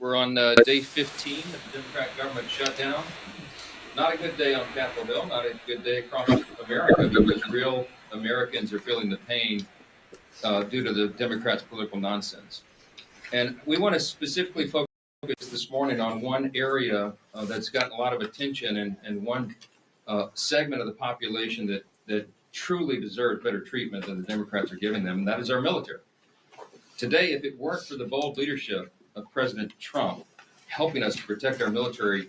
We're on day 15 of the Democrat government shutdown. Not a good day on Capitol Hill, not a good day across America because real Americans are feeling the pain due to the Democrats' political nonsense. And we want to specifically focus this morning on one area that's gotten a lot of attention and one segment of the population that truly deserves better treatment than the Democrats are giving them, and that is our military. Today, if it weren't for the bold leadership of President Trump helping us to protect our military,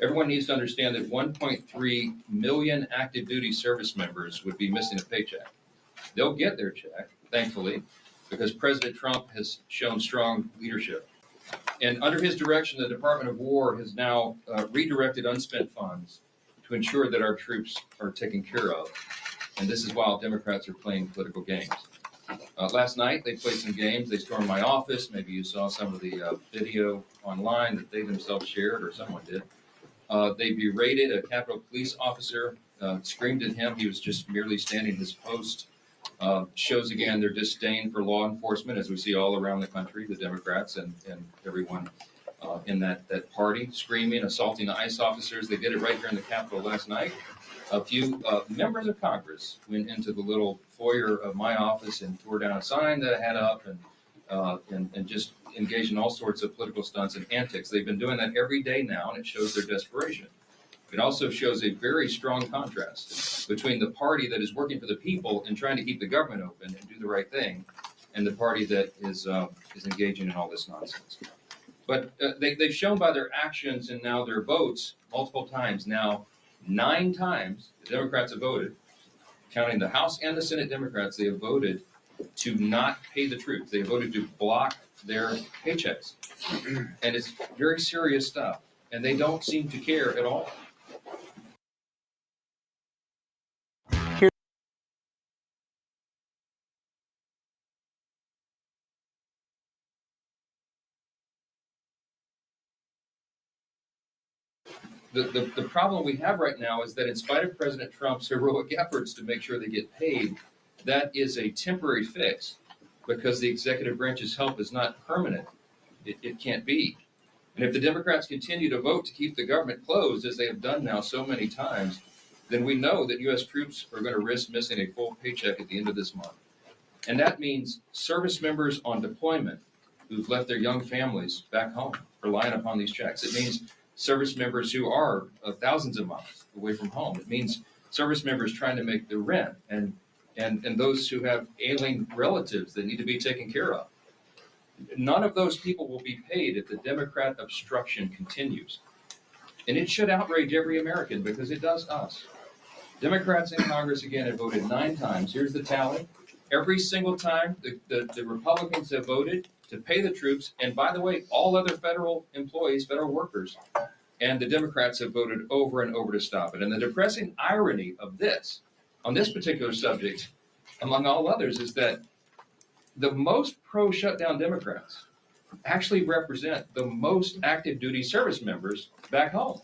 everyone needs to understand that 1.3 million active duty service members would be missing a paycheck. They'll get their check, thankfully, because President Trump has shown strong leadership. And under his direction, the Department of War has now redirected unspent funds to ensure that our troops are taken care of. And this is while Democrats are playing political games. Last night, they played some games. They stormed my office. Maybe you saw some of the video online that they themselves shared, or someone did. They berated a Capitol Police officer, screamed at him. He was just merely standing his post. Shows again their disdain for law enforcement, as we see all around the country, the Democrats and everyone in that party, screaming, assaulting ICE officers. They did it right here in the Capitol last night. A few members of Congress went into the little foyer of my office and tore down a sign that I had up and just engaged in all sorts of political stunts and antics. They've been doing that every day now, and it shows their desperation. It also shows a very strong contrast between the party that is working for the people and trying to keep the government open and do the right thing, and the party that is engaging in all this nonsense. But they've shown by their actions and now their votes multiple times now. 9 times the Democrats have voted, counting the House and the Senate Democrats, they have voted to not pay the troops. They have voted to block their paychecks. And it's very serious stuff. And they don't seem to care at all. The problem we have right now is that in spite of President Trump's heroic efforts to make sure they get paid, that is a temporary fix because the executive branch's help is not permanent. It can't be. And if the Democrats continue to vote to keep the government closed, as they have done now so many times, then we know that U.S. troops are going to risk missing a full paycheck at the end of this month. And that means service members on deployment who've left their young families back home relying upon these checks. It means service members who are thousands of miles away from home. It means service members trying to make their rent and those who have ailing relatives that need to be taken care of. None of those people will be paid if the Democrat obstruction continues. And it should outrage every American because it does us. Democrats in Congress, again, have voted 9 times. Here's the tally. Every single time the Republicans have voted to pay the troops, and by the way, all other federal employees, federal workers, and the Democrats have voted over and over to stop it. And the depressing irony of this, on this particular subject, among all others, is that the most pro-shutdown Democrats actually represent the most active duty service members back home,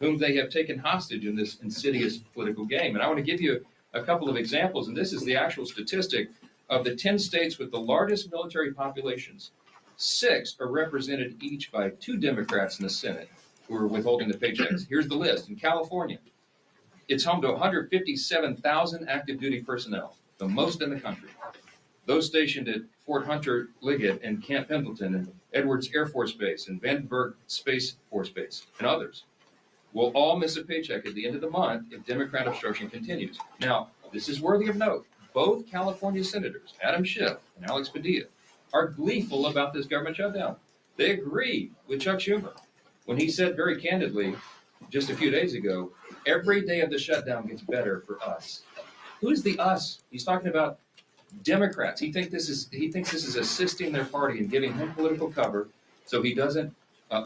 whom they have taken hostage in this insidious political game. And I want to give you a couple of examples, and this is the actual statistic of the 10 states with the largest military populations. 6 are represented each by 2 Democrats in the Senate who are withholding the paychecks. Here's the list. In California, it's home to 157,000 active duty personnel, the most in the country. Those stationed at Fort Hunter Liggett and Camp Pendleton and Edwards Air Force Base and Vandenberg Space Force Base and others will all miss a paycheck at the end of the month if Democrat obstruction continues. Now, this is worthy of note. Both California senators, Adam Schiff and Alex Padilla, are gleeful about this government shutdown. They agree with Chuck Schumer when he said very candidly just a few days ago, every day of the shutdown gets better for us. Who's the us? He's talking about Democrats. He thinks this is assisting their party and giving him political cover so he doesn't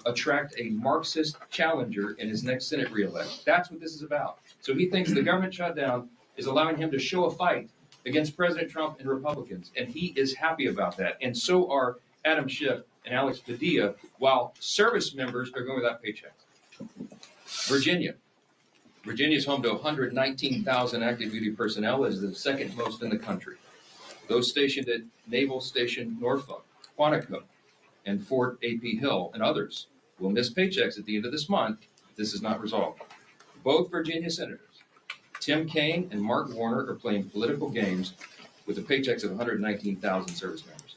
attract a Marxist challenger in his next Senate reelection. That's what this is about. So he thinks the government shutdown is allowing him to show a fight against President Trump and Republicans, and he is happy about that. And so are Adam Schiff and Alex Padilla, while service members are going without paychecks. Virginia is home to 119,000 active duty personnel, is the second most in the country. Those stationed at Naval Station Norfolk, Quantico, and Fort AP Hill and others will miss paychecks at the end of this month if this is not resolved. Both Virginia senators, Tim Kaine and Mark Warner, are playing political games with the paychecks of 119,000 service members.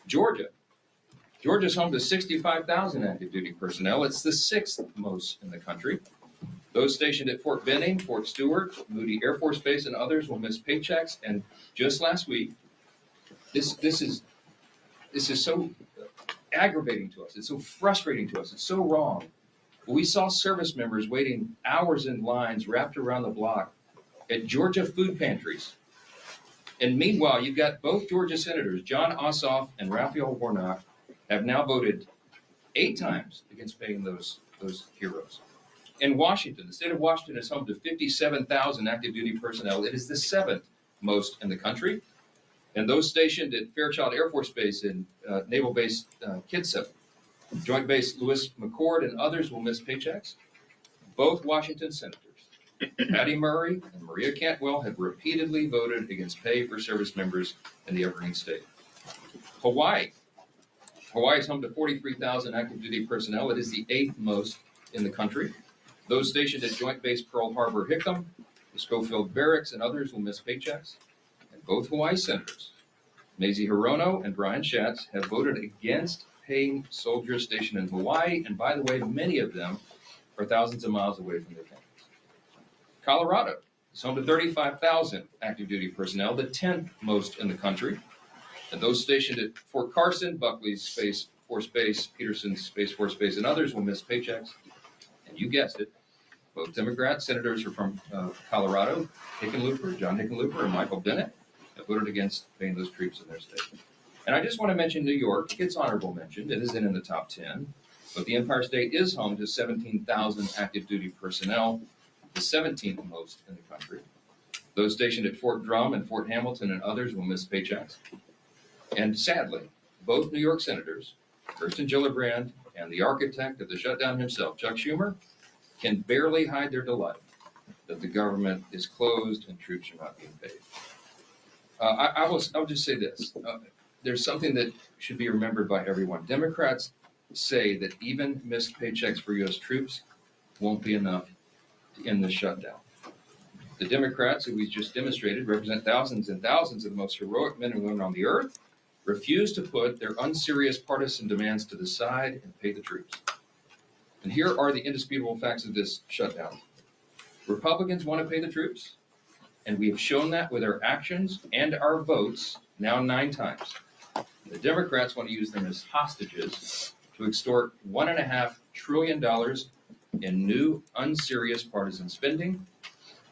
Georgia's home to 65,000 active duty personnel. It's the sixth most in the country. Those stationed at Fort Benning, Fort Stewart, Moody Air Force Base, and others will miss paychecks. And just last week, this is so aggravating to us. It's so frustrating to us. It's so wrong. We saw service members waiting hours in lines wrapped around the block at Georgia food pantries. And meanwhile, you've got both Georgia senators, John Ossoff and Raphael Warnock, have now voted 8 times against paying those heroes. In Washington, the state of Washington is home to 57,000 active duty personnel. It is the 7th most in the country. And those stationed at Fairchild Air Force Base and Naval Base Kitsap, Joint Base Lewis McChord, and others will miss paychecks. Both Washington senators, Patty Murray and Maria Cantwell, have repeatedly voted against pay for service members in the Evergreen State. Hawaii is home to 43,000 active duty personnel. It is the 8th most in the country. Those stationed at Joint Base Pearl Harbor Hickam, the Schofield Barracks, and others will miss paychecks. And both Hawaii senators, Mazie Hirono and Brian Schatz, have voted against paying soldiers stationed in Hawaii. And by the way, many of them are thousands of miles away from their families. Colorado is home to 35,000 active duty personnel, the 10th most in the country. And those stationed at Fort Carson, Buckley's Space Force Base, Peterson's Space Force Base, and others will miss paychecks. And you guessed it, both Democrat senators are from Colorado, John Hickenlooper, and Michael Bennett, have voted against paying those troops in their state. And I just want to mention New York. It gets honorable mention. It isn't in the top 10. But the Empire State is home to 17,000 active duty personnel, the 17th most in the country. Those stationed at Fort Drum and Fort Hamilton and others will miss paychecks. And sadly, both New York senators, Kirsten Gillibrand and the architect of the shutdown himself, Chuck Schumer, can barely hide their delight that the government is closed and troops are not being paid. I'll just say this. There's something that should be remembered by everyone. Democrats say that even missed paychecks for U.S. troops won't be enough to end the shutdown. The Democrats, who we just demonstrated, represent thousands and thousands of the most heroic men and women on the earth, refuse to put their unserious partisan demands to the side and pay the troops. And here are the indisputable facts of this shutdown. Republicans want to pay the troops, and we have shown that with our actions and our votes now 9 times. The Democrats want to use them as hostages to extort $1.5 trillion in new unserious partisan spending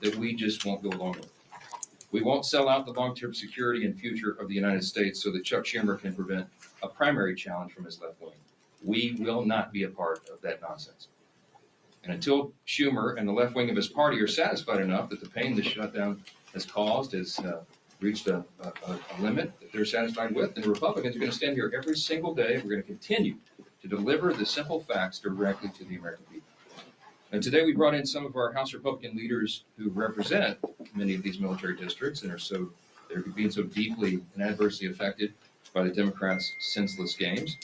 that we just won't go along with. We won't sell out the long-term security and future of the United States so that Chuck Schumer can prevent a primary challenge from his left wing. We will not be a part of that nonsense. And until Schumer and the left wing of his party are satisfied enough that the pain this shutdown has caused has reached a limit that they're satisfied with, then the Republicans are going to stand here every single day. We're going to continue to deliver the simple facts directly to the American people. And today we brought in some of our House Republican leaders who represent many of these military districts and they're being so deeply and adversely affected by the Democrats' senseless games.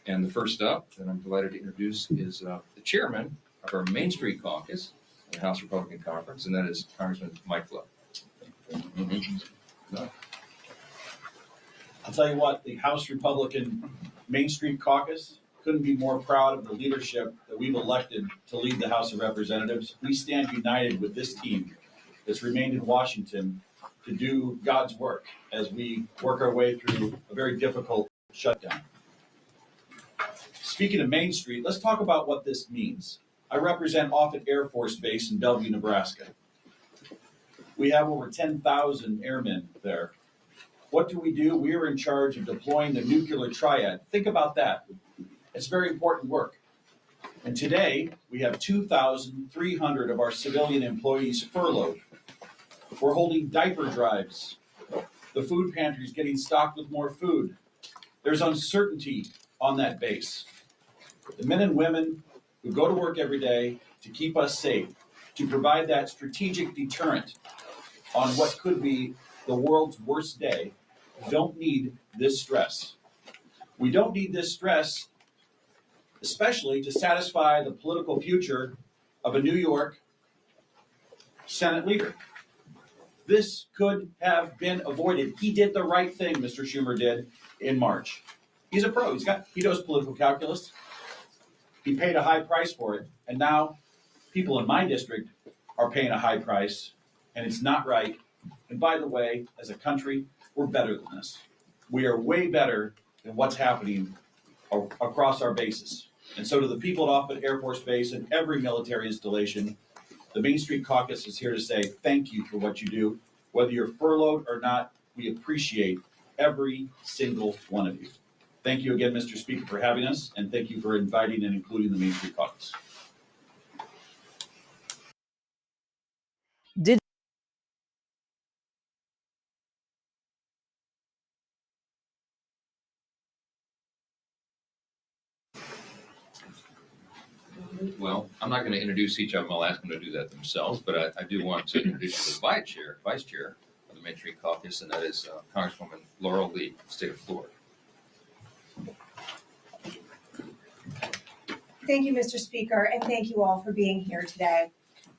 And the first up that I'm delighted to introduce is the chairman of our Main Street Caucus in the House Republican Conference, and that is Congressman Mike Flood. I'll tell you what, the House Republican Main Street Caucus couldn't be more proud of the leadership that we've elected to lead the House of Representatives. We stand united with this team that's remained in Washington to do God's work as we work our way through a very difficult shutdown. Speaking of Main Street, let's talk about what this means. I represent Offutt Air Force Base in Bellevue, Nebraska. We have over 10,000 airmen there. What do? We are in charge of deploying the nuclear triad. Think about that. It's very important work. And today, we have 2,300 of our civilian employees furloughed. We're holding diaper drives. The food pantry is getting stocked with more food. There's uncertainty on that base. The men and women who go to work every day to keep us safe, to provide that strategic deterrent on what could be the world's worst day, don't need this stress. We don't need this stress especially to satisfy the political future of a New York Senate leader. This could have been avoided. He did the right thing, Mr. Schumer did in March. He's a pro. He knows political calculus. He paid a high price for it, and now people in my district are paying a high price, and it's not right. And by the way, as a country, we're better than this. We are way better than what's happening across our bases. And so to the people at Offutt Air Force Base and every military installation, the Main Street Caucus is here to say thank you for what you do. Whether you're furloughed or not, we appreciate every single one of you. Thank you again, Mr. Speaker, for having us, and thank you for inviting and including the Main Street Caucus. Did Well, I'm not going to introduce each of them. I'll ask them to do that themselves, but I do want to introduce you to the vice chair of the Main Street Caucus, and that is Congresswoman Laurel Lee, state of Florida. Thank you, Mr. Speaker, and thank you all for being here today.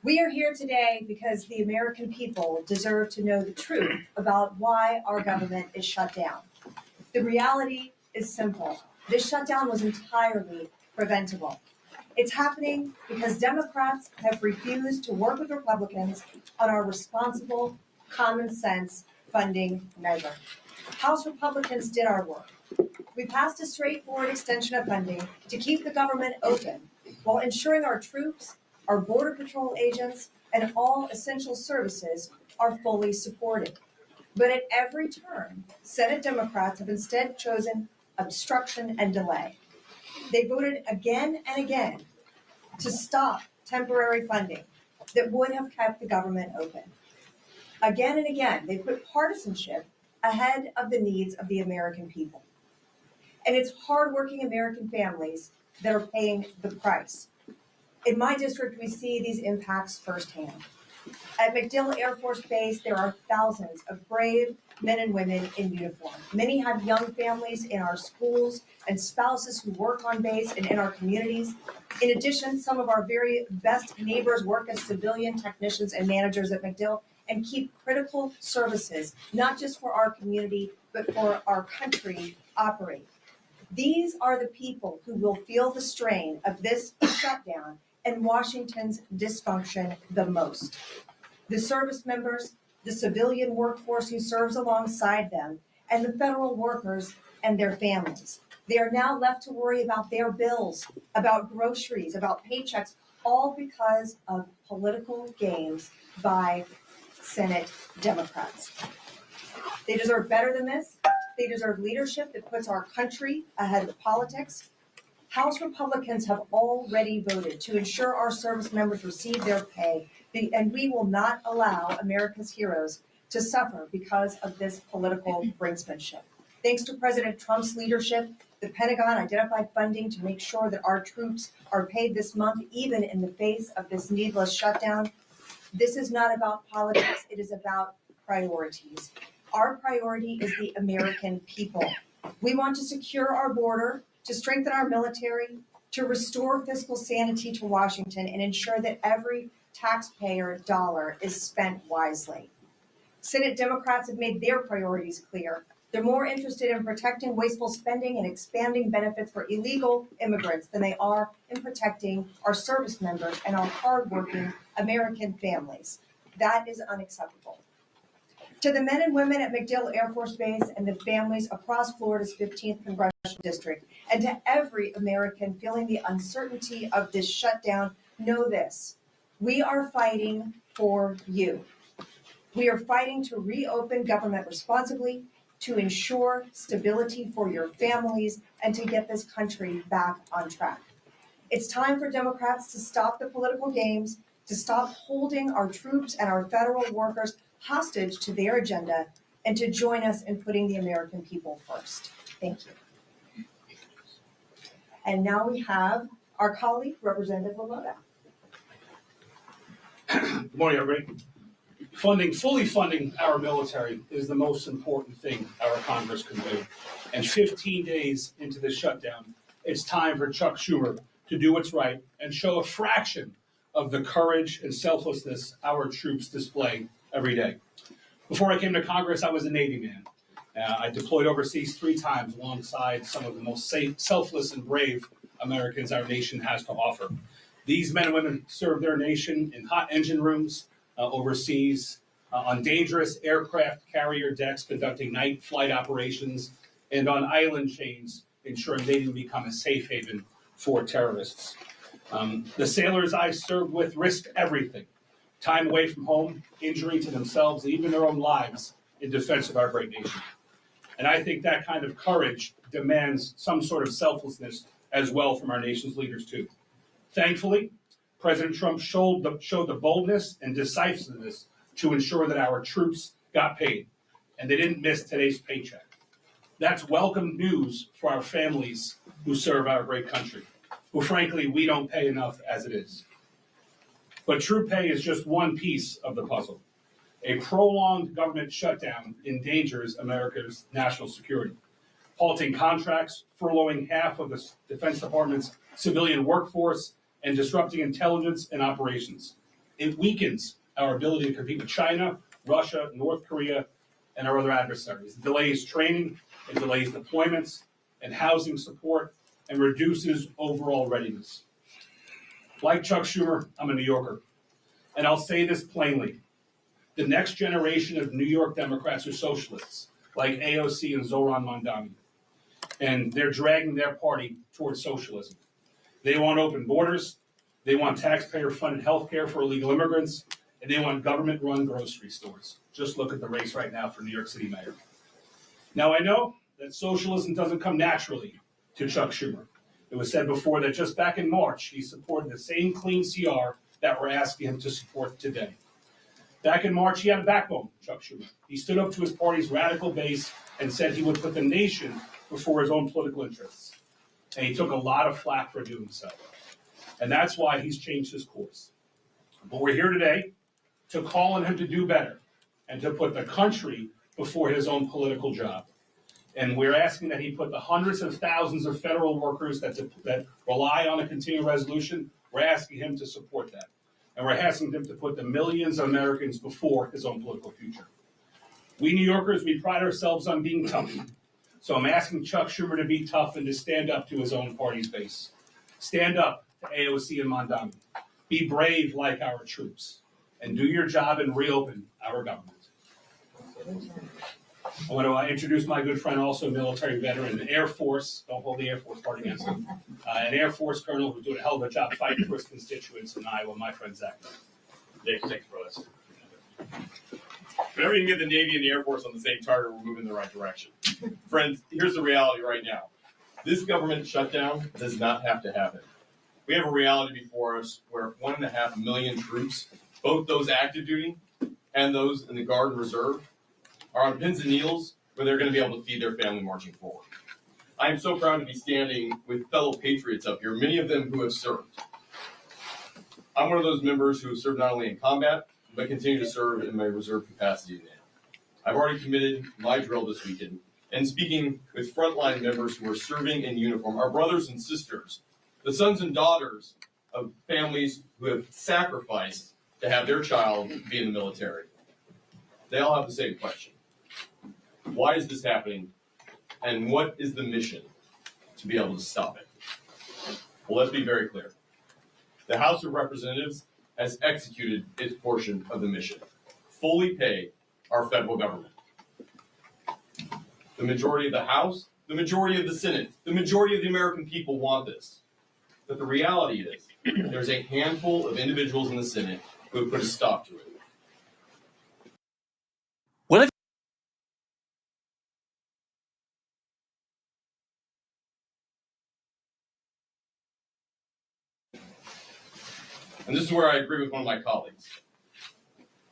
We are here today because the American people deserve to know the truth about why our government is shut down. The reality is simple. This shutdown was entirely preventable. It's happening because Democrats have refused to work with Republicans on our responsible, common sense funding measure. House Republicans did our work. We passed a straightforward extension of funding to keep the government open while ensuring our troops, our Border Patrol agents, and all essential services are fully supported. But at every turn, Senate Democrats have instead chosen obstruction and delay. They voted again and again to stop temporary funding that would have kept the government open. Again and again, they put partisanship ahead of the needs of the American people. And it's hardworking American families that are paying the price. In my district, we see these impacts firsthand. At MacDill Air Force Base, there are thousands of brave men and women in uniform. Many have young families in our schools and spouses who work on base and in our communities. In addition, some of our very best neighbors work as civilian technicians and managers at MacDill and keep critical services, not just for our community, but for our country, operate. These are the people who will feel the strain of this shutdown and Washington's dysfunction the most. The service members, the civilian workforce who serves alongside them, and the federal workers and their families. They are now left to worry about their bills, about groceries, about paychecks, all because of political games by Senate Democrats. They deserve better than this. They deserve leadership that puts our country ahead of politics. House Republicans have already voted to ensure our service members receive their pay, and we will not allow America's heroes to suffer because of this political brinksmanship. Thanks to President Trump's leadership, the Pentagon identified funding to make sure that our troops are paid this month, even in the face of this needless shutdown. This is not about politics, it is about priorities. Our priority is the American people. We want to secure our border, to strengthen our military, to restore fiscal sanity to Washington, and ensure that every taxpayer dollar is spent wisely. Senate Democrats have made their priorities clear. They're more interested in protecting wasteful spending and expanding benefits for illegal immigrants than they are in protecting our service members and our hardworking American families. That is unacceptable. To the men and women at MacDill Air Force Base and the families across Florida's 15th Congressional District, and to every American feeling the uncertainty of this shutdown, know this: we are fighting for you. We are fighting to reopen government responsibly, to ensure stability for your families, and to get this country back on track. It's time for Democrats to stop the political games, to stop holding our troops and our federal workers hostage to their agenda, and to join us in putting the American people first. Thank you. And now we have our colleague, Representative Lalota. Good morning, everybody. Fully funding our military is the most important thing our Congress can do. And 15 days into this shutdown, it's time for Chuck Schumer to do what's right and show a fraction of the courage and selflessness our troops display every day. Before I came to Congress, I was a Navy man. I deployed overseas 3 times alongside some of the most selfless and brave Americans our nation has to offer. These men and women serve their nation in hot engine rooms overseas, on dangerous aircraft carrier decks conducting night flight operations, and on island chains ensuring they didn't become a safe haven for terrorists. The sailors I served with risked everything, time away from home, injury to themselves, and even their own lives in defense of our great nation. And I think that kind of courage demands some sort of selflessness as well from our nation's leaders too. Thankfully, President Trump showed the boldness and decisiveness to ensure that our troops got paid, and they didn't miss today's paycheck. That's welcome news for our families who serve our great country, who frankly we don't pay enough as it is. But true pay is just one piece of the puzzle. A prolonged government shutdown endangers America's national security, halting contracts, furloughing half of the Defense Department's civilian workforce, and disrupting intelligence and operations. It weakens our ability to compete with China, Russia, North Korea, and our other adversaries. It delays training, it delays deployments and housing support, and reduces overall readiness. Like Chuck Schumer, I'm a New Yorker, and I'll say this plainly. The next generation of New York Democrats are socialists, like AOC and Zoran Mondani, and they're dragging their party towards socialism. They want open borders, they want taxpayer-funded health care for illegal immigrants, and they want government-run grocery stores. Just look at the race right now for New York City mayor. Now, I know that socialism doesn't come naturally to Chuck Schumer. It was said before that just back in March, he supported the same clean CR that we're asking him to support today. Back in March, he had a backbone, Chuck Schumer. He stood up to his party's radical base and said he would put the nation before his own political interests. And he took a lot of flack for doing so. And that's why he's changed his course. But we're here today to call on him to do better and to put the country before his own political job. And we're asking that he put the hundreds of thousands of federal workers that rely on a continuing resolution, we're asking him to support that. And we're asking him to put the millions of Americans before his own political future. We New Yorkers, we pride ourselves on being tough. So I'm asking Chuck Schumer to be tough and to stand up to his own party's base. Stand up to AOC and Mondani. Be brave like our troops. And do your job and reopen our government. I want to introduce my good friend, also a military veteran, an Air Force, don't hold the Air Force part against him, an Air Force colonel who's doing a hell of a job fighting for his constituents in Iowa, my friend Zach. Thanks, brothers. Whenever you can get the Navy and the Air Force on the same target, we're moving in the right direction. Friends, here's the reality right now. This government shutdown does not have to happen. We have a reality before us where 1.5 million troops, both those active duty and those in the Guard and Reserve, are on pins and needles where they're going to be able to feed their family marching forward. I am so proud to be standing with fellow patriots up here, many of them who have served. I'm one of those members who have served not only in combat, but continue to serve in my reserve capacity now. I've already committed my drill this weekend, and speaking with frontline members who are serving in uniform, our brothers and sisters, the sons and daughters of families who have sacrificed to have their child be in the military. They all have the same question. Why is this happening, and what is the mission to be able to stop it? Well, let's be very clear. The House of Representatives has executed its portion of the mission. Fully pay our federal government. The majority of the House, the majority of the Senate, the majority of the American people want this. But the reality is, there's a handful of individuals in the Senate who have put a stop to it. And this is where I agree with one of my colleagues.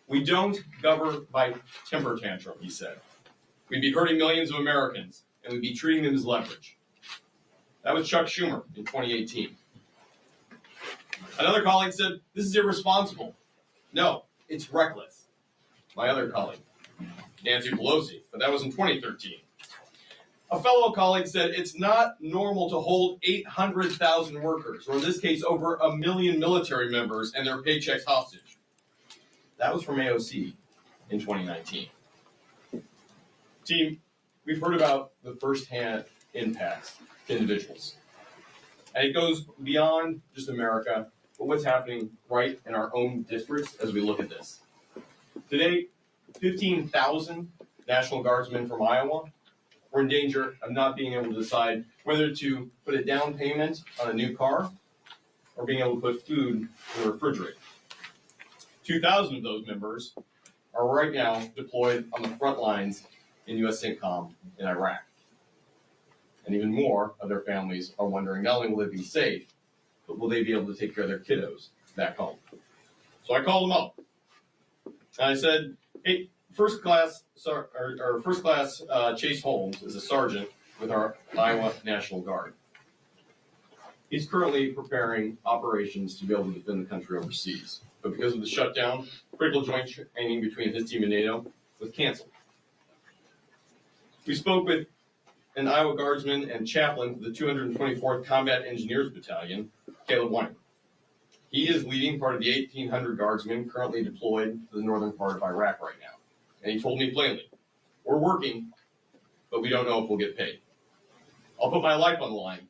We don't govern by temper tantrum, he said. We'd be hurting millions of Americans, and we'd be treating them as leverage. That was Chuck Schumer in 2018. Another colleague said, this is irresponsible. No, it's reckless. My other colleague, Nancy Pelosi, but that was in 2013. A fellow colleague said it's not normal to hold 800,000 workers, or in this case, over 1 million military members and their paychecks hostage. That was from AOC in 2019. Team, we've heard about the firsthand impacts to individuals. And it goes beyond just America, but what's happening right in our own districts as we look at this. Today, 15,000 National Guardsmen from Iowa were in danger of not being able to decide whether to put a down payment on a new car or being able to put food in the refrigerator. 2,000 of those members are right now deployed on the front lines in U.S. CENTCOM in Iraq. And even more of their families are wondering not only will they be safe, but will they be able to take care of their kiddos back home? So I called them up. And I said, hey, First Class Chase Holmes is a sergeant with our Iowa National Guard. He's currently preparing operations to be able to defend the country overseas. But because of the shutdown, critical joint training between his team and NATO was canceled. We spoke with an Iowa Guardsman and chaplain for the 224th Combat Engineers Battalion, Caleb Weiner. He is leading part of the 1,800 Guardsmen currently deployed to the northern part of Iraq right now. And he told me plainly, we're working, but we don't know if we'll get paid. I'll put my life on the line,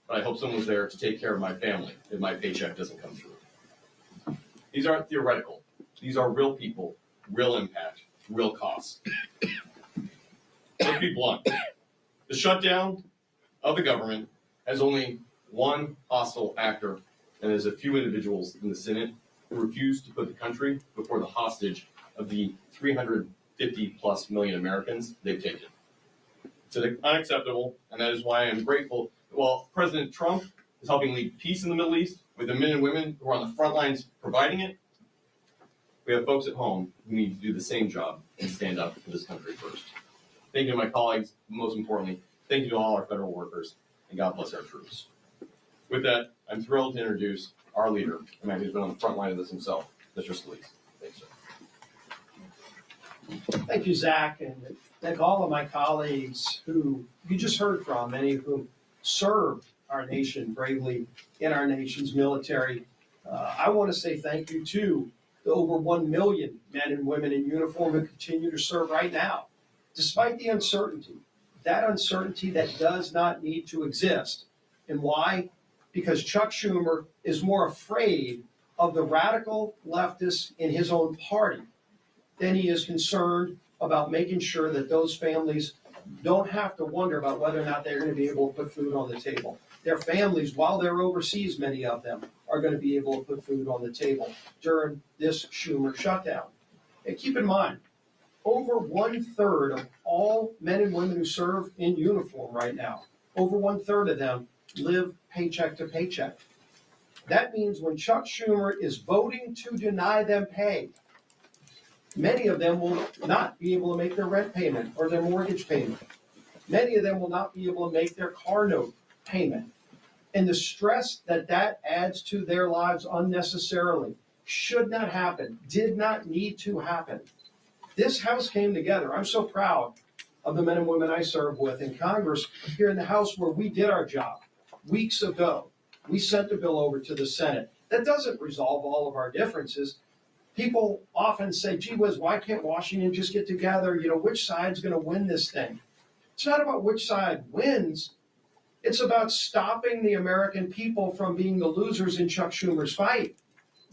but I hope someone's there to take care of my family if my paycheck doesn't come through. These aren't theoretical. These are real people, real impact, real costs. Let's be blunt. The shutdown of the government has only one hostile actor, and there's a few individuals in the Senate who refuse to put the country before the hostage of the 350 plus million Americans they've taken. It's unacceptable, and that is why I'm grateful. While President Trump is helping lead peace in the Middle East with the men and women who are on the front lines providing it, we have folks at home who need to do the same job and stand up for this country first. Thank you to my colleagues, most importantly, thank you to all our federal workers, and God bless our troops. With that, I'm thrilled to introduce our leader, a man who's been on the front line of this himself, Mr. Scalise. Thanks, sir. Thank you, Zach, and thank all of my colleagues who you just heard from, many of whom served our nation bravely in our nation's military. I want to say thank you to the over 1 million men and women in uniform who continue to serve right now, despite the uncertainty. That uncertainty that does not need to exist. And why? Because Chuck Schumer is more afraid of the radical leftists in his own party than he is concerned about making sure that those families don't have to wonder about whether or not they're going to be able to put food on the table. Their families, while they're overseas, many of them, are going to be able to put food on the table during this Schumer shutdown. And keep in mind, over 1/3 of all men and women who serve in uniform right now, over 1/3 of them live paycheck to paycheck. That means when Chuck Schumer is voting to deny them pay, many of them will not be able to make their rent payment or their mortgage payment. Many of them will not be able to make their car note payment. And the stress that that adds to their lives unnecessarily should not happen, did not need to happen. This House came together. I'm so proud of the men and women I serve with in Congress here in the House where we did our job weeks ago. We sent the bill over to the Senate. That doesn't resolve all of our differences. People often say, gee whiz, why can't Washington just get together? You know, which side's going to win this thing? It's not about which side wins. It's about stopping the American people from being the losers in Chuck Schumer's fight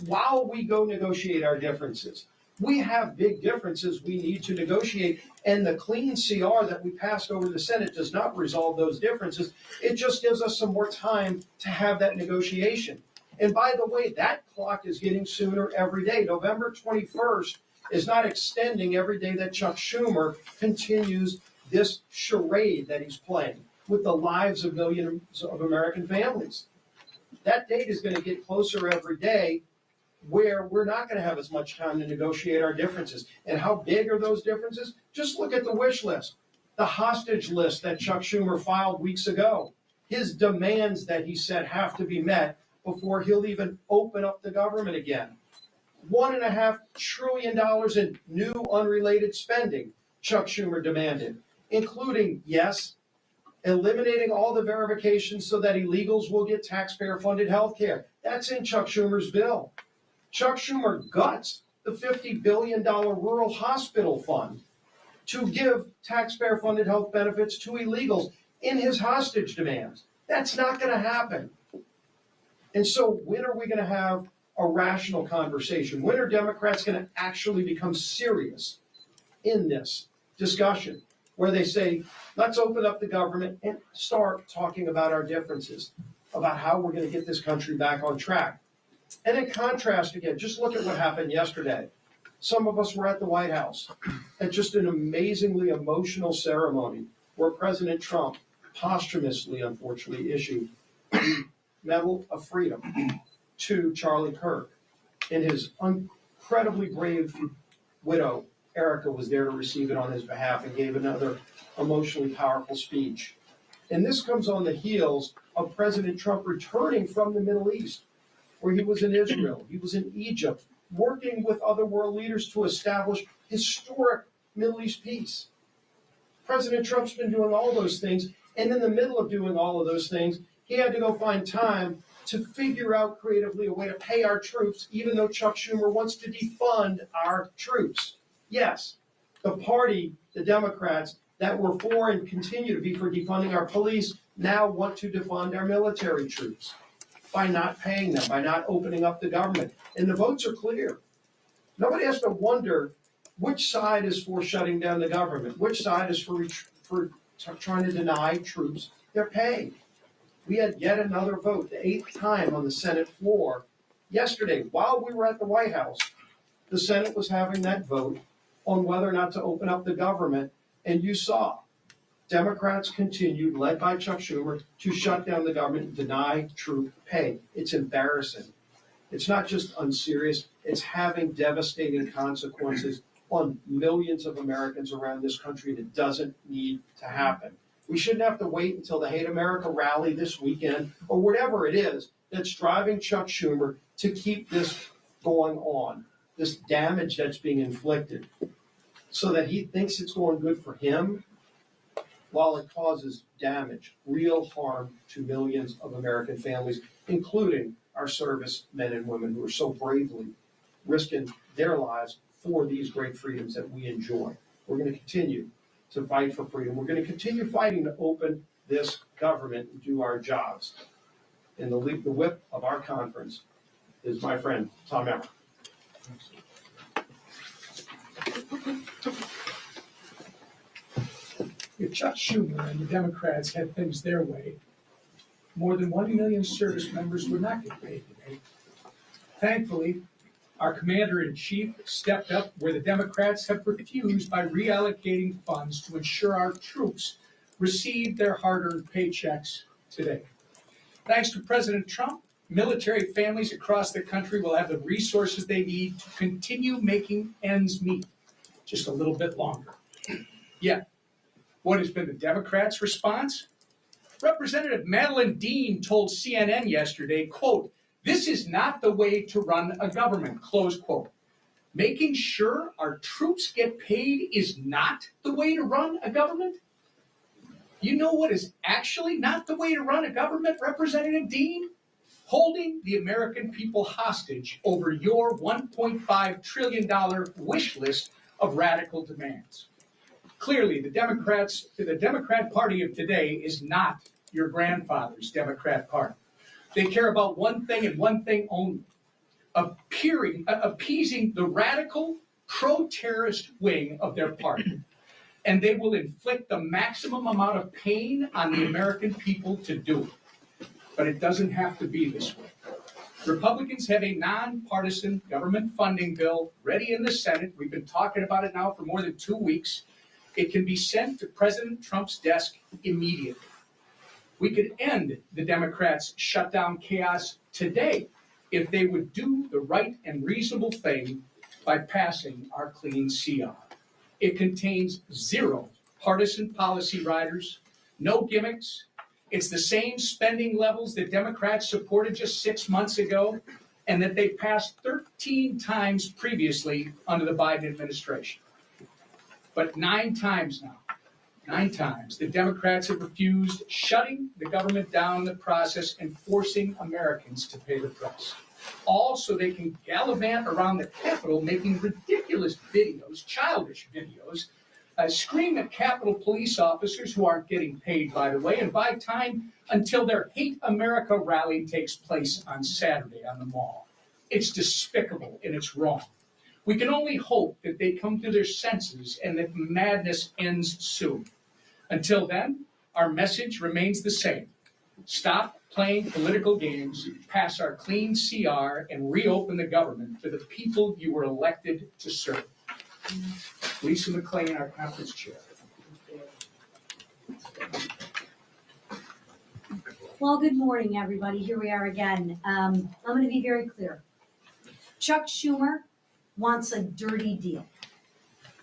while we go negotiate our differences. We have big differences we need to negotiate, and the clean CR that we passed over the Senate does not resolve those differences. It just gives us some more time to have that negotiation. And by the way, that clock is getting sooner every day. November 21st is not extending every day that Chuck Schumer continues this charade that he's playing with the lives of millions of American families. That date is going to get closer every day where we're not going to have as much time to negotiate our differences. And how big are those differences? Just look at the wish list, the hostage list that Chuck Schumer filed weeks ago, his demands that he said have to be met before he'll even open up the government again. $1.5 trillion in new unrelated spending Chuck Schumer demanded, including, yes, eliminating all the verifications so that illegals will get taxpayer-funded health care. That's in Chuck Schumer's bill. Chuck Schumer guts the $50 billion rural hospital fund to give taxpayer-funded health benefits to illegals in his hostage demands. That's not going to happen. And so when are we going to have a rational conversation? When are Democrats going to actually become serious in this discussion where they say, let's open up the government and start talking about our differences, about how we're going to get this country back on track? And in contrast, again, just look at what happened yesterday. Some of us were at the White House at just an amazingly emotional ceremony where President Trump posthumously, unfortunately, issued the Medal of Freedom to Charlie Kirk. And his incredibly brave widow, Erica, was there to receive it on his behalf and gave another emotionally powerful speech. And this comes on the heels of President Trump returning from the Middle East, where he was in Israel, he was in Egypt, working with other world leaders to establish historic Middle East peace. President Trump's been doing all those things, and in the middle of doing all of those things, he had to go find time to figure out creatively a way to pay our troops, even though Chuck Schumer wants to defund our troops. Yes, the party, the Democrats, that were for and continue to be for defunding our police now want to defund our military troops by not paying them, by not opening up the government. And the votes are clear. Nobody has to wonder which side is for shutting down the government, which side is for trying to deny troops their pay. We had yet another vote, the 8th time on the Senate floor yesterday. While we were at the White House, the Senate was having that vote on whether or not to open up the government. And you saw Democrats continued, led by Chuck Schumer, to shut down the government and deny troop pay. It's embarrassing. It's not just unserious, it's having devastating consequences on millions of Americans around this country that doesn't need to happen. We shouldn't have to wait until the Hate America rally this weekend or whatever it is that's driving Chuck Schumer to keep this going on, this damage that's being inflicted, so that he thinks it's going good for him while it causes damage, real harm to millions of American families, including our service men and women who are so bravely risking their lives for these great freedoms that we enjoy. We're going to continue to fight for freedom. We're going to continue fighting to open this government and do our jobs. And the whip of our conference is my friend, Tom Emmer. If Chuck Schumer and the Democrats had things their way, more than 1 million service members would not get paid today. Thankfully, our commander-in-chief stepped up where the Democrats have refused by reallocating funds to ensure our troops receive their hard-earned paychecks today. Thanks to President Trump, military families across the country will have the resources they need to continue making ends meet just a little bit longer. Yet, what has been the Democrats' response? Representative Madeleine Dean told CNN yesterday, quote, "This is not the way to run a government," close quote. Making sure our troops get paid is not the way to run a government? You know what is actually not the way to run a government, Representative Dean? Holding the American people hostage over your $1.5 trillion wish list of radical demands. Clearly, the Democrat Party of today is not your grandfather's Democrat Party. They care about one thing and one thing only, appeasing the radical, pro-terrorist wing of their party. And they will inflict the maximum amount of pain on the American people to do it. But it doesn't have to be this way. Republicans have a nonpartisan government funding bill ready in the Senate. We've been talking about it now for more than 2 weeks. It can be sent to President Trump's desk immediately. We could end the Democrats' shutdown chaos today if they would do the right and reasonable thing by passing our clean CR. It contains 0 partisan policy riders, no gimmicks. It's the same spending levels that Democrats supported just 6 months ago and that they passed 13 times previously under the Biden administration. But 9 times now, 9 times, the Democrats have refused shutting the government down in the process and forcing Americans to pay the price. All so they can gallivant around the Capitol making ridiculous videos, childish videos, scream at Capitol police officers who aren't getting paid, by the way, and buy time until their Hate America rally takes place on Saturday on the Mall. It's despicable and it's wrong. We can only hope that they come to their senses and that madness ends soon. Until then, our message remains the same. Stop playing political games, pass our clean CR, and reopen the government for the people you were elected to serve. Lisa McLean, our conference chair. Well, good morning, everybody. Here we are again. I'm going to be very clear. Chuck Schumer wants a dirty deal.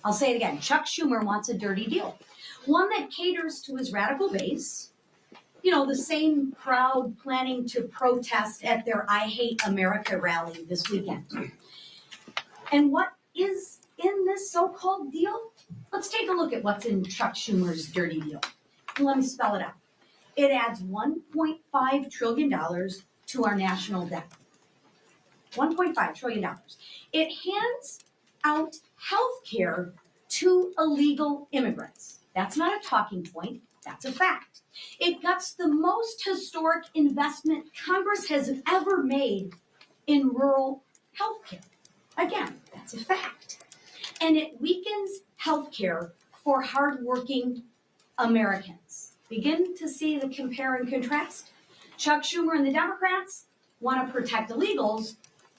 I'll say it again. Chuck Schumer wants a dirty deal. One that caters to his radical base. You know, the same crowd planning to protest at their I Hate America rally this weekend. And what is in this so-called deal? Let's take a look at what's in Chuck Schumer's dirty deal. Let me spell it out. It adds $1.5 trillion to our national debt. $1.5 trillion. It hands out health care to illegal immigrants. That's not a talking point, that's a fact. It guts the most historic investment Congress has ever made in rural health care. Again, that's a fact. And it weakens health care for hardworking Americans. Begin to see the compare and contrast. Chuck Schumer and the Democrats want to protect illegals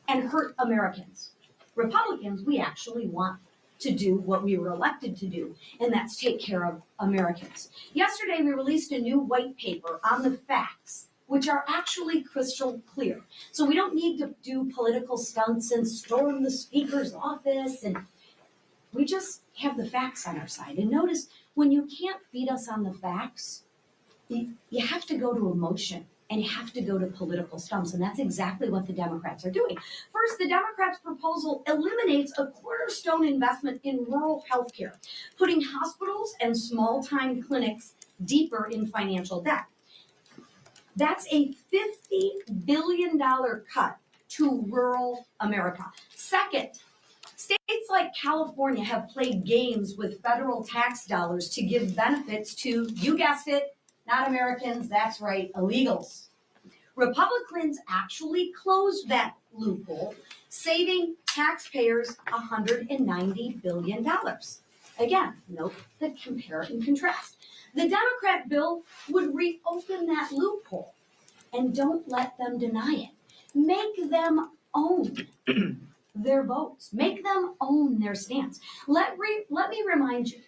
and hurt Americans. Republicans, we actually want to do what we were elected to do, and that's take care of Americans. Yesterday, we released a new white paper on the facts, which are actually crystal clear. So we don't need to do political stunts and storm the speaker's office, and we just have the facts on our side. And notice, when you can't beat us on the facts, you have to go to emotion and you have to go to political stumps, and that's exactly what the Democrats are doing. First, the Democrats' proposal eliminates a cornerstone investment in rural health care, putting hospitals and small-time clinics deeper in financial debt. That's a $50 billion cut to rural America. Second, states like California have played games with federal tax dollars to give benefits to, you guessed it, not Americans, that's right, illegals. Republicans actually closed that loophole, saving taxpayers $190 billion. Again, note the compare and contrast. The Democrat bill would reopen that loophole, and don't let them deny it. Make them own their votes. Make them own their stance. Let me remind you,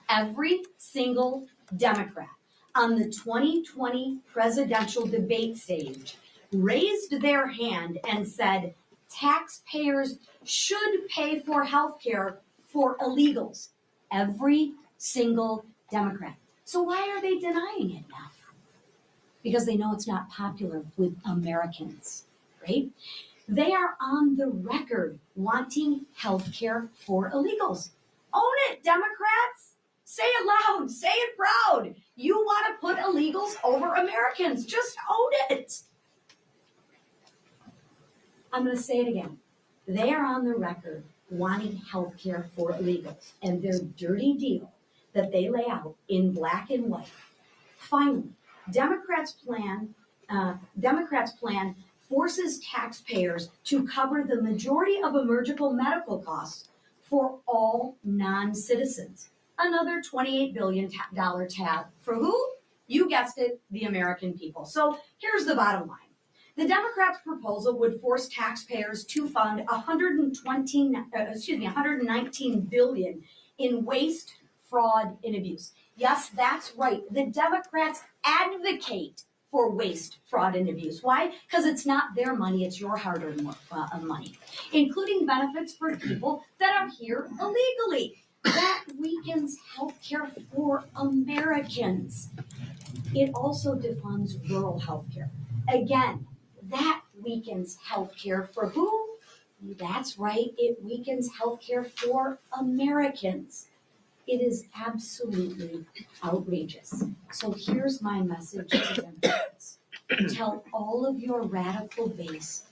every single Democrat on the 2020 presidential debate stage raised their hand and said taxpayers should pay for health care for illegals. Every single Democrat. So why are they denying it now? Because they know it's not popular with Americans, right? They are on the record wanting health care for illegals. Own it, Democrats. Say it loud, say it proud. You want to put illegals over Americans. Just own it. I'm going to say it again. They are on the record wanting health care for illegals, and their dirty deal that they lay out in black and white. Finally, Democrats' plan forces taxpayers to cover the majority of emergency medical costs for all non-citizens. Another $28 billion tab for who? You guessed it, the American people. So here's the bottom line. The Democrats' proposal would force taxpayers to fund $119 billion in waste, fraud, and abuse. Yes, that's right. The Democrats advocate for waste, fraud, and abuse. Why? Because it's not their money, it's your hard-earned money, including benefits for people that are here illegally. That weakens health care for Americans. It also defunds rural health care. Again, that weakens health care for who? That's right, it weakens health care for Americans. It is absolutely outrageous. So here's my message to Democrats. Tell all of your radical base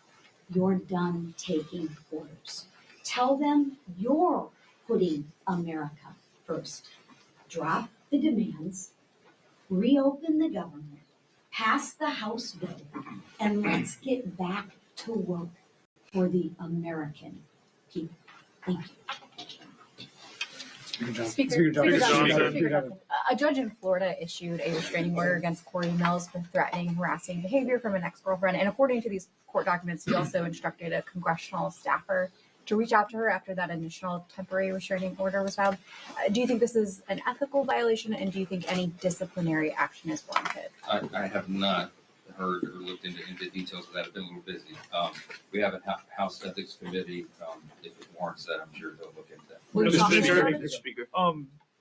you're done taking orders. Tell them you're putting America first. Drop the demands, reopen the government, pass the House bill, and let's get back to work for the American people. Thank you. Speaker Johnson. Johnson. A judge in Florida issued a restraining order against Corey Mills for threatening and harassing behavior from an ex-girlfriend. And according to these court documents, he also instructed a congressional staffer to reach out to her after that initial temporary restraining order was filed. Do you think this is an ethical violation, and do you think any disciplinary action is warranted? I have not heard or looked into details of that. I've been a little busy. We have a House Ethics Committee. If it warrants that, I'm sure they'll look into that. Were you talking about Mr. it? Speaker.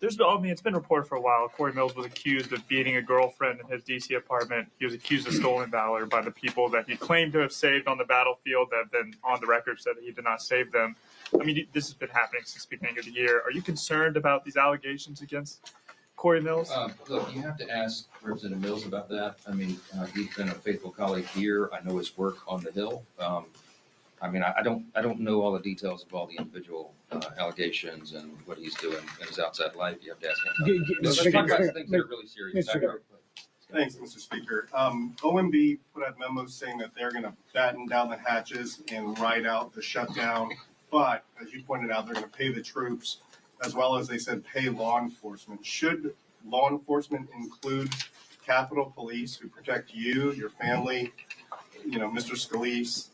It's been reported for a while. Corey Mills was accused of beating a girlfriend in his DC apartment. He was accused of stolen valor by the people that he claimed to have saved on the battlefield that then on the record said that he did not save them. I mean, this has been happening since the beginning of the year. Are you concerned about these allegations against Corey Mills? Look, you have to ask Representative Mills about that. I mean, he's been a faithful colleague here. I know his work on the Hill. I mean, I don't know all the details of all the individual allegations and what he's doing in his outside life. You have to ask him. Let's talk about things that are really serious. Thanks, Mr. Speaker. OMB put out memos saying that they're going to batten down the hatches and ride out the shutdown. But as you pointed out, they're going to pay the troops as well as they said pay law enforcement. Should law enforcement include Capitol Police who protect you, your family, Mr. Scalise,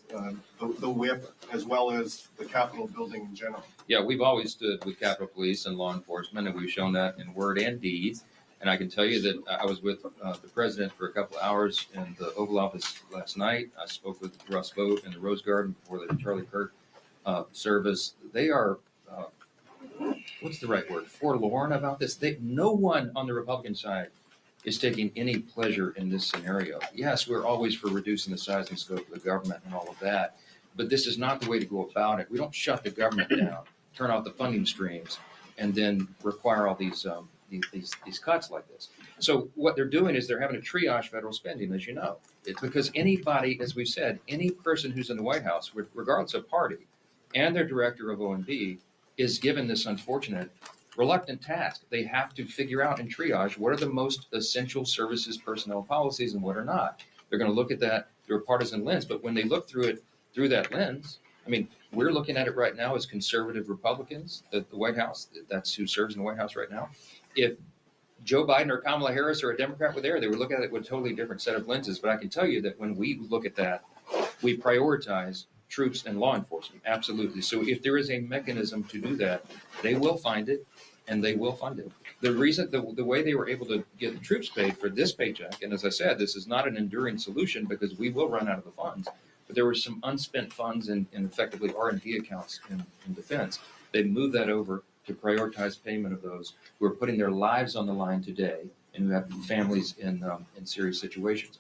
the whip, as well as the Capitol building in general? Yeah, we've always stood with Capitol Police and law enforcement, and we've shown that in word and deed. And I can tell you that I was with the president for a couple of hours in the Oval Office last night. I spoke with Russ Vogt in the Rose Garden before the Charlie Kirk service. They are, what's the right word, forlorn about this. No one on the Republican side is taking any pleasure in this scenario. Yes, we're always for reducing the size and scope of the government and all of that, but this is not the way to go about it. We don't shut the government down, turn off the funding streams, and then require all these cuts like this. So what they're doing is they're having to triage federal spending, as you know. It's because anybody, as we've said, any person who's in the White House, regardless of party, and their director of OMB, is given this unfortunate, reluctant task. They have to figure out and triage what are the most essential services personnel policies and what are not. They're going to look at that through a partisan lens, but when they look through it through that lens, I mean, we're looking at it right now as conservative Republicans at the White House. That's who serves in the White House right now. If Joe Biden or Kamala Harris or a Democrat were there, they would look at it with a totally different set of lenses. But I can tell you that when we look at that, we prioritize troops and law enforcement. Absolutely. So if there is a mechanism to do that, they will find it and they will fund it. The reason, the way they were able to get the troops paid for this paycheck, and as I said, this is not an enduring solution because we will run out of the funds, but there were some unspent funds in effectively R&D accounts in defense. They moved that over to prioritize payment of those who are putting their lives on the line today and who have families in serious situations.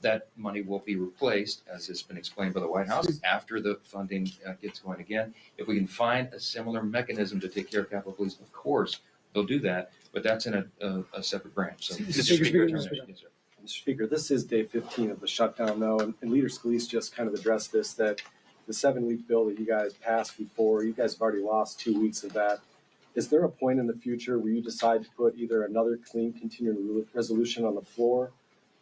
That money will be replaced, as has been explained by the White House, after the funding gets going again. If we can find a similar mechanism to take care of Capitol Police, of course, they'll do that, but that's in a separate branch. So, Mr. Speaker, this is day 15 of the shutdown now, and Leader Scalise just kind of addressed this, that the 7-week bill that you guys passed before, you guys have already lost 2 weeks of that. Is there a point in the future where you decide to put either another clean continuing resolution on the floor,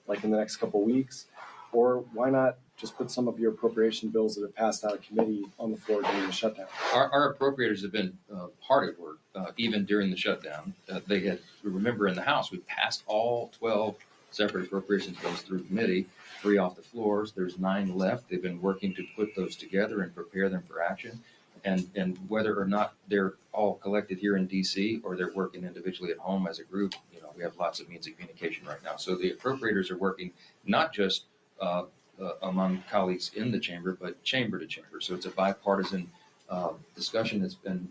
like in the next couple of weeks, or why not just put some of your appropriation bills that have passed out of committee on the floor during the shutdown? Our appropriators have been hard at work, even during the shutdown. They had, remember in the House, we passed all 12 separate appropriations bills through committee, 3 off the floors. There's 9 left. They've been working to put those together and prepare them for action. And whether or not they're all collected here in DC or they're working individually at home as a group, we have lots of means of communication right now. So the appropriators are working not just among colleagues in the chamber, but chamber to chamber. So it's a bipartisan discussion that's been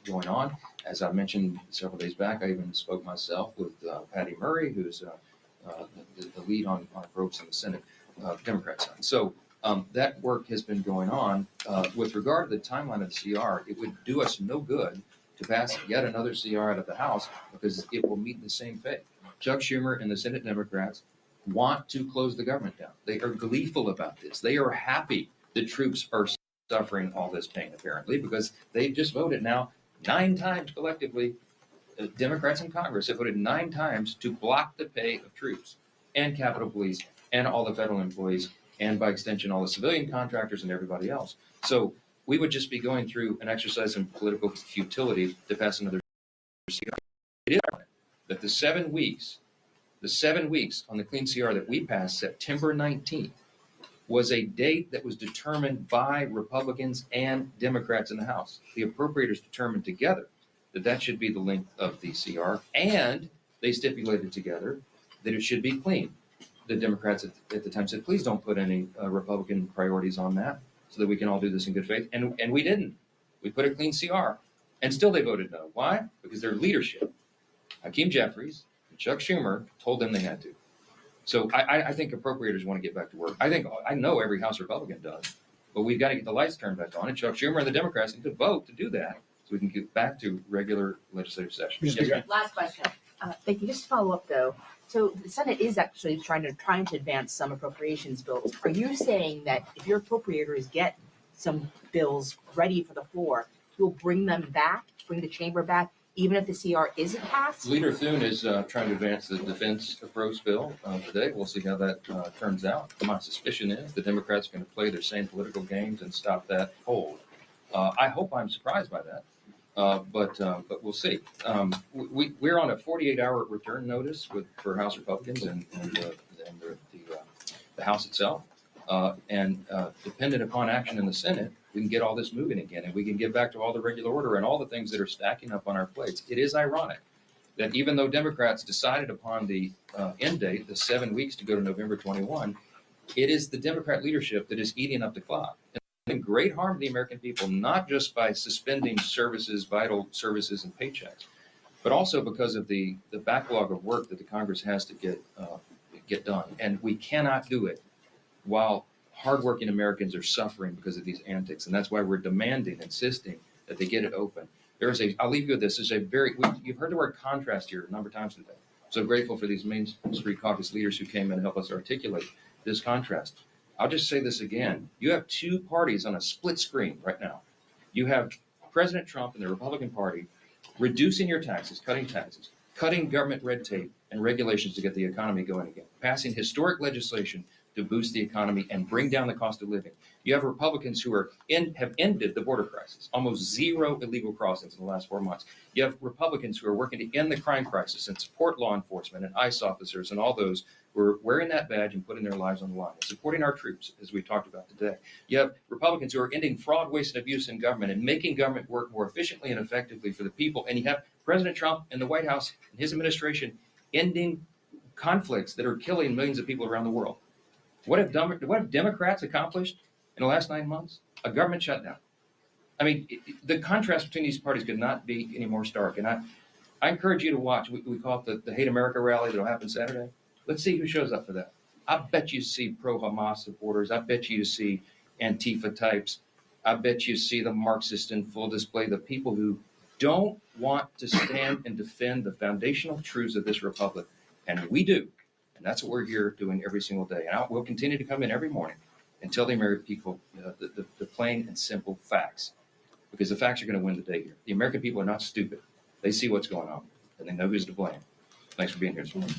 going on. As I mentioned several days back, I even spoke myself with Patty Murray, who's the lead on appropriations in the Senate, Democrat side. So that work has been going on. With regard to the timeline of the CR, it would do us no good to pass yet another CR out of the House because it will meet the same fate. Chuck Schumer and the Senate Democrats want to close the government down. They are gleeful about this. They are happy the troops are suffering all this pain, apparently, because they just voted now 9 times collectively. Democrats in Congress have voted 9 times to block the pay of troops and Capitol Police and all the federal employees, and by extension, all the civilian contractors and everybody else. So we would just be going through an exercise in political futility to pass another CR. It is ironic that the 7 weeks on the clean CR that we passed September 19th was a date that was determined by Republicans and Democrats in the House. The appropriators determined together that that should be the length of the CR, and they stipulated together that it should be clean. The Democrats at the time said, please don't put any Republican priorities on that so that we can all do this in good faith. And we didn't. We put a clean CR, and still they voted no. Why? Because their leadership, Hakeem Jeffries and Chuck Schumer, told them they had to. So I think appropriators want to get back to work. I know every House Republican does, but we've got to get the lights turned back on, and Chuck Schumer and the Democrats need to vote to do that so we can get back to regular legislative session. Yes, ma'am. Last question. Thank you. Just to follow up though. So the Senate is actually trying to advance some appropriations bills. Are you saying that if your appropriators get some bills ready for the floor, you'll bring them back, bring the chamber back, even if the CR isn't passed? Leader Thune is trying to advance the defense approach bill today. We'll see how that turns out. My suspicion is the Democrats are going to play their same political games and stop that hold. I hope I'm surprised by that. But we'll see. We're on a 48-hour return notice for House Republicans and the House itself. Dependent upon action in the Senate, we can get all this moving again, and we can get back to all the regular order and all the things that are stacking up on our plates. It is ironic that even though Democrats decided upon the end date, the 7 weeks to go to November 21, it is the Democrat leadership that is eating up the clock. And great harm to the American people, not just by suspending services, vital services and paychecks, but also because of the backlog of work that the Congress has to get done. And we cannot do it while hardworking Americans are suffering because of these antics. And that's why we're demanding, insisting that they get it open. I'll leave you with this. You've heard the word contrast here a number of times today. So grateful for these Main Street Caucus leaders who came in and helped us articulate this contrast. I'll just say this again. You have 2 parties on a split screen right now. You have President Trump and the Republican Party reducing your taxes, cutting government red tape and regulations to get the economy going again, passing historic legislation to boost the economy and bring down the cost of living. You have Republicans who have ended the border crisis, almost 0 illegal crossings in the last 4 months. You have Republicans who are working to end the crime crisis and support law enforcement and ICE officers and all those who are wearing that badge and putting their lives on the line, supporting our troops, as we talked about today. You have Republicans who are ending fraud, waste, and abuse in government and making government work more efficiently and effectively for the people. And you have President Trump and the White House and his administration ending conflicts that are killing millions of people around the world. What have Democrats accomplished in the last 9 months? A government shutdown. I mean, the contrast between these parties could not be any more stark. And I encourage you to watch. We call it the Hate America rally that'll happen Saturday. Let's see who shows up for that. I bet you see pro-Hamas supporters. I bet you see Antifa types. I bet you see the Marxists in full display, the people who don't want to stand and defend the foundational truths of this republic. And we do. And that's what we're here doing every single day. And we'll continue to come in every morning and tell the American people the plain and simple facts. Because the facts are going to win the day here. The American people are not stupid. They see what's going on, and they know who's to blame. Thanks for being here this morning.